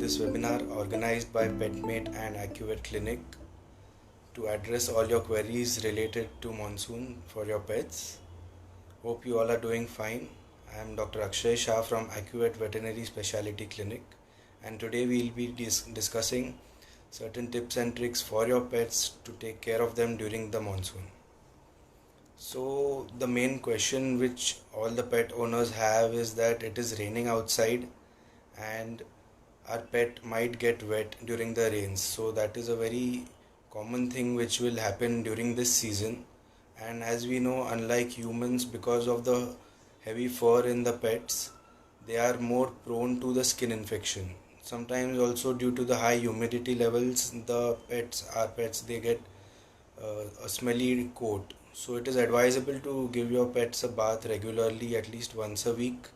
this webinar organized by PetMate and AccuVet Clinic to address all your queries related to monsoon for your pets. Hope you all are doing fine. I am Dr. Akshay Shah from AccuVet Veterinary Specialty Clinic, and today we will be discussing certain tips and tricks for your pets to take care of them during the monsoon. So the main question which all the pet owners have is that it is raining outside and our pet might get wet during the rains. So that is a very common thing which will happen during this season. And as we know, unlike humans, because of the heavy fur in the pets, they are more prone to the skin infection. Sometimes also due to the high humidity levels, our pets, they get a smelly coat. So it is advisable to give your pets a bath regularly, at least once a week.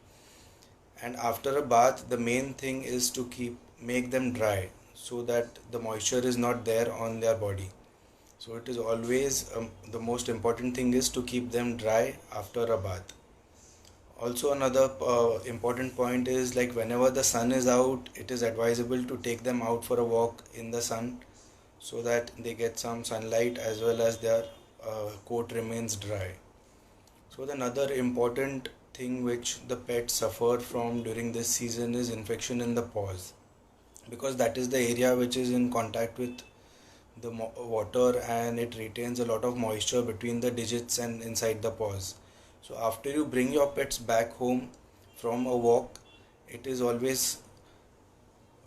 And after a bath, the main thing is to make them dry so that the moisture is not there on their body. So it is always the most important thing is to keep them dry after a bath. Also another important point is, like, whenever the sun is out, it is advisable to take them out for a walk in the sun so that they get some sunlight as well as their coat remains dry. So another important thing which the pets suffer from during this season is infection in the paws, because that is the area which is in contact with the water and it retains a lot of moisture between the digits and inside the paws. So after you bring your pets back home from a walk, it is always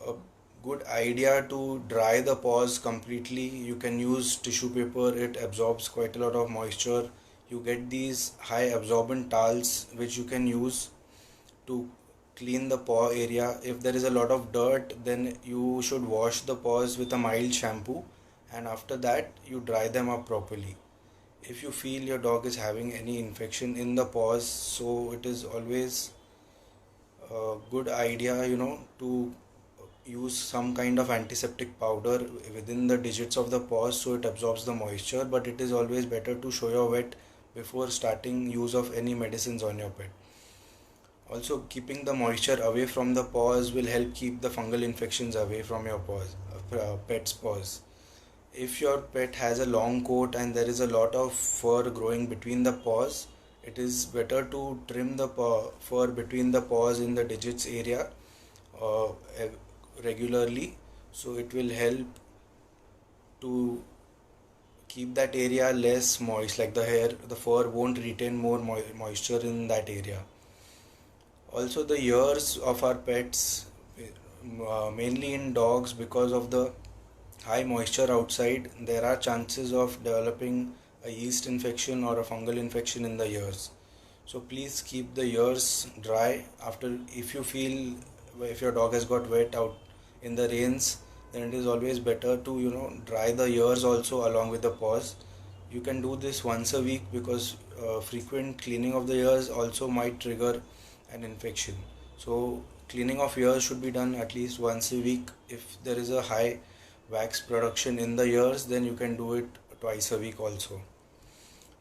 a good idea to dry the paws completely. You can use tissue paper, it absorbs quite a lot of moisture. You get these high absorbent towels which you can use to clean the paw area. If there is a lot of dirt, then you should wash the paws with a mild shampoo, and after that you dry them up properly. If you feel your dog is having any infection in the paws, so it is always a good idea, to use some kind of antiseptic powder within the digits of the paws so it absorbs the moisture. But it is always better to show your vet before starting use of any medicines on your pet. Also, keeping the moisture away from the paws will help keep the fungal infections away from your pet's paws. If your pet has a long coat and there is a lot of fur growing between the paws, it is better to trim the fur between the paws in the digits area regularly, so it will help to keep that area less moist, like the fur won't retain more moisture in that area. Also, the ears of our pets, mainly in dogs, because of the high moisture outside, there are chances of developing a yeast infection or a fungal infection in the ears. So please keep the ears dry. If your dog has got wet out in the rains, then it is always better to dry the ears also along with the paws. You can do this once a week, because frequent cleaning of the ears also might trigger an infection. So cleaning of ears should be done at least once a week. If there is a high wax production in the ears, then you can do it twice a week also.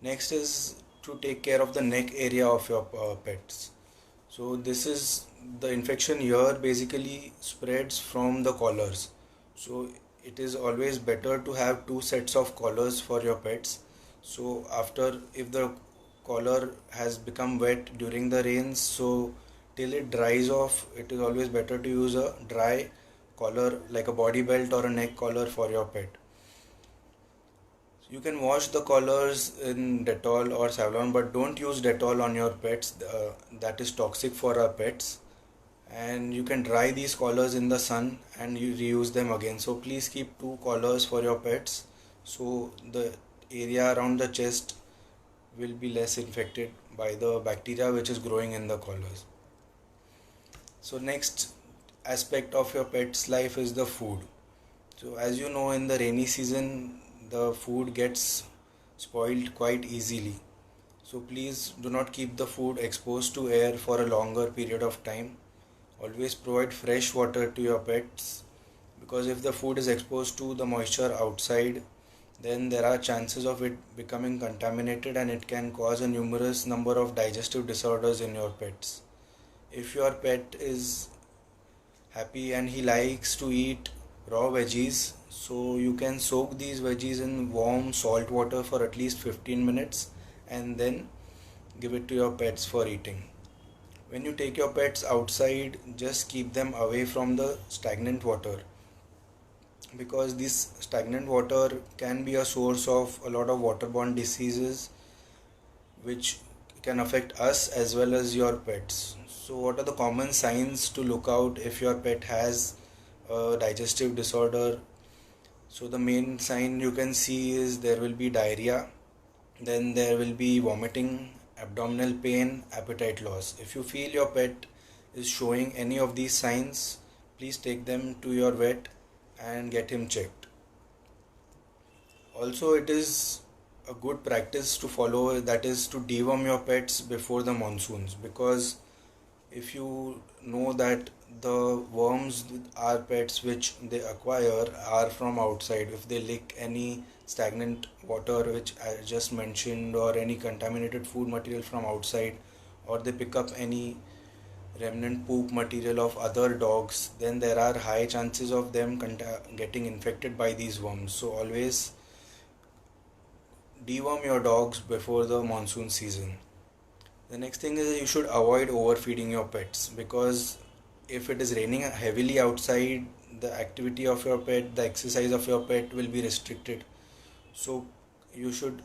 Next is to take care of the neck area of your pets. So this is the infection here basically spreads from the collars. So it is always better to have two sets of collars for your pets. So if the collar has become wet during the rains, so till it dries off, it is always better to use a dry collar like a body belt or a neck collar for your pet. You can wash the collars in Dettol or Savlon, but don't use Dettol on your pets. That is toxic for our pets. And you can dry these collars in the sun and you reuse them again. So please keep two collars for your pets, so the area around the chest will be less infected by the bacteria which is growing in the collars. So next aspect of your pet's life is the food. So as you know, in the rainy season, the food gets spoiled quite easily. So please do not keep the food exposed to air for a longer period of time. Always provide fresh water to your pets, because if the food is exposed to the moisture outside, then there are chances of it becoming contaminated and it can cause a numerous number of digestive disorders in your pets. If your pet is happy, and he likes to eat raw veggies. So you can soak these veggies in warm salt water for at least 15 minutes and then give it to your pets for eating. When you take your pets outside, just keep them away from the stagnant water, because this stagnant water can be a source of a lot of waterborne diseases which can affect us as well as your pets. So what are the common signs to look out if your pet has a digestive disorder? So the main sign you can see is there will be diarrhea, then there will be vomiting, abdominal pain, appetite loss. If you feel your pet is showing any of these signs, please take them to your vet and get him checked. Also, it is a good practice to follow, that is to deworm your pets before the monsoons, because if you know that the worms our pets which they acquire are from outside, if they lick any stagnant water which I just mentioned, or any contaminated food material from outside, or they pick up any remnant poop material of other dogs, then there are high chances of them getting infected by these worms. So always deworm your dogs before the monsoon season. The next thing is you should avoid overfeeding your pets, because if it is raining heavily outside, the activity of your pet, the exercise of your pet will be restricted. So you should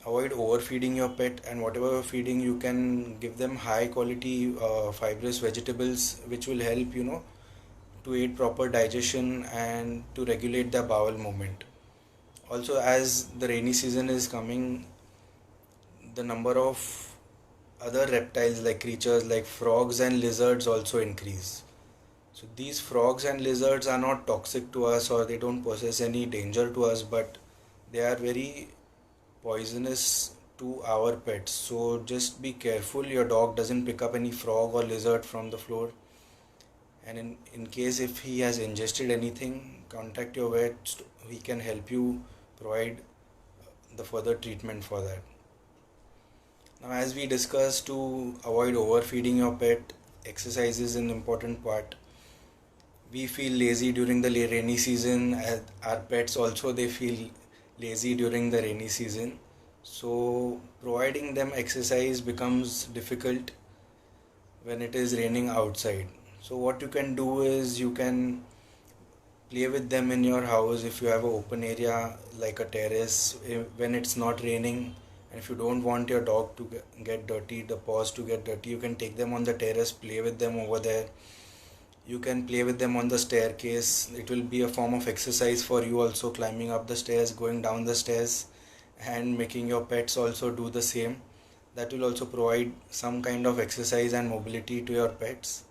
avoid overfeeding your pet, and whatever you're feeding, you can give them high quality fibrous vegetables which will help to aid proper digestion and to regulate the bowel movement. Also, as the rainy season is coming, the number of other reptiles like creatures like frogs and lizards also increase. So these frogs and lizards are not toxic to us, or they don't possess any danger to us, but they are very poisonous to our pets. So just be careful your dog doesn't pick up any frog or lizard from the floor. And in case if he has ingested anything, contact your vet. He can help you provide the further treatment for that. Now, as we discussed, to avoid overfeeding your pet, exercise is an important part. We feel lazy during the rainy season, and our pets also, they feel lazy during the rainy season. So providing them exercise becomes difficult when it is raining outside. So what you can do is you can play with them in your house if you have an open area like a terrace when it's not raining. And if you don't want your dog to get dirty, the paws to get dirty, you can take them on the terrace, play with them over there. You can play with them on the staircase. It will be a form of exercise for you also, climbing up the stairs, going down the stairs, and making your pets also do the same. That will also provide some kind of exercise and mobility to your pets.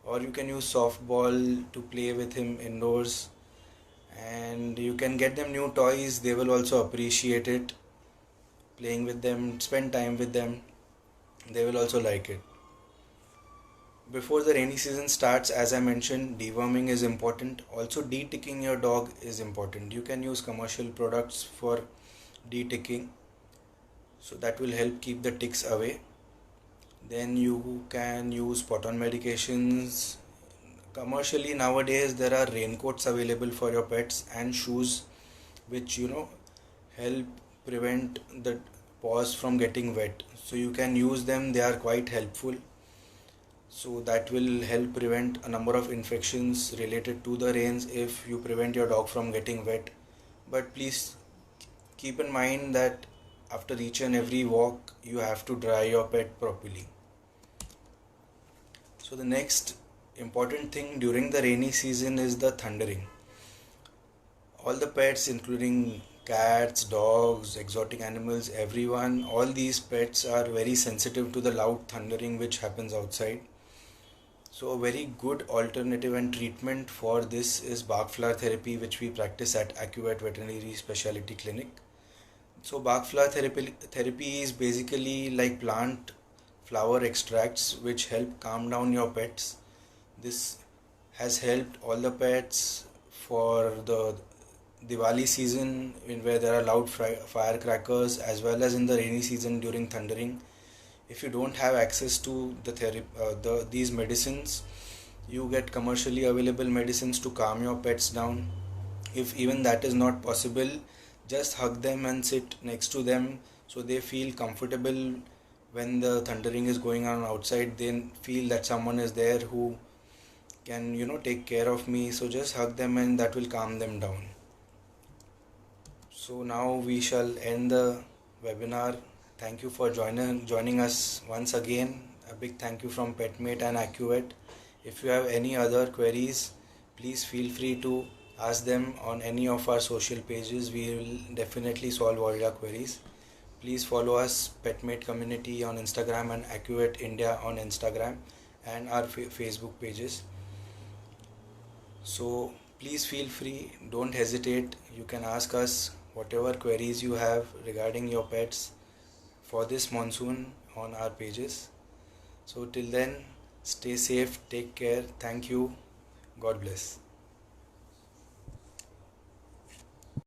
Or you can use softball to play with him indoors, and you can get them new toys. They will also appreciate it. Playing with them, spend time with them, they will also like it. Before the rainy season starts, as I mentioned, deworming is important. Also, de-ticking your dog is important. You can use commercial products for de-ticking, so that will help keep the ticks away. Then you can use spot-on medications. Commercially nowadays there are raincoats available for your pets and shoes which help prevent the paws from getting wet. So you can use them, they are quite helpful. So that will help prevent a number of infections related to the rains if you prevent your dog from getting wet. But please keep in mind that after each and every walk you have to dry your pet properly. So the next important thing during the rainy season is the thundering. All the pets, including cats, dogs, exotic animals, everyone, all these pets are very sensitive to the loud thundering which happens outside. So a very good alternative and treatment for this is bark flower therapy, which we practice at AccuVet Veterinary Specialty Clinic. So bark flower therapy is basically like plant flower extracts which help calm down your pets. This has helped all the pets for the Diwali season where there are loud firecrackers, as well as in the rainy season during thundering. If you don't have access to these medicines, you get commercially available medicines to calm your pets down. If even that is not possible, just hug them and sit next to them so they feel comfortable. When the thundering is going on outside, they feel that someone is there who can take care of me. So just hug them and that will calm them down. So now we shall end the webinar. Thank you for joining us once again. A big thank you from PetMate and AccuVet. If you have any other queries, please feel free to ask them on any of our social pages. We will definitely solve all your queries. Please follow us, PetMate community on Instagram and AccuVet India on Instagram and our Facebook pages. So please feel free, don't hesitate. You can ask us whatever queries you have regarding your pets for this monsoon on our pages. So till then, stay safe, take care. Thank you. God bless.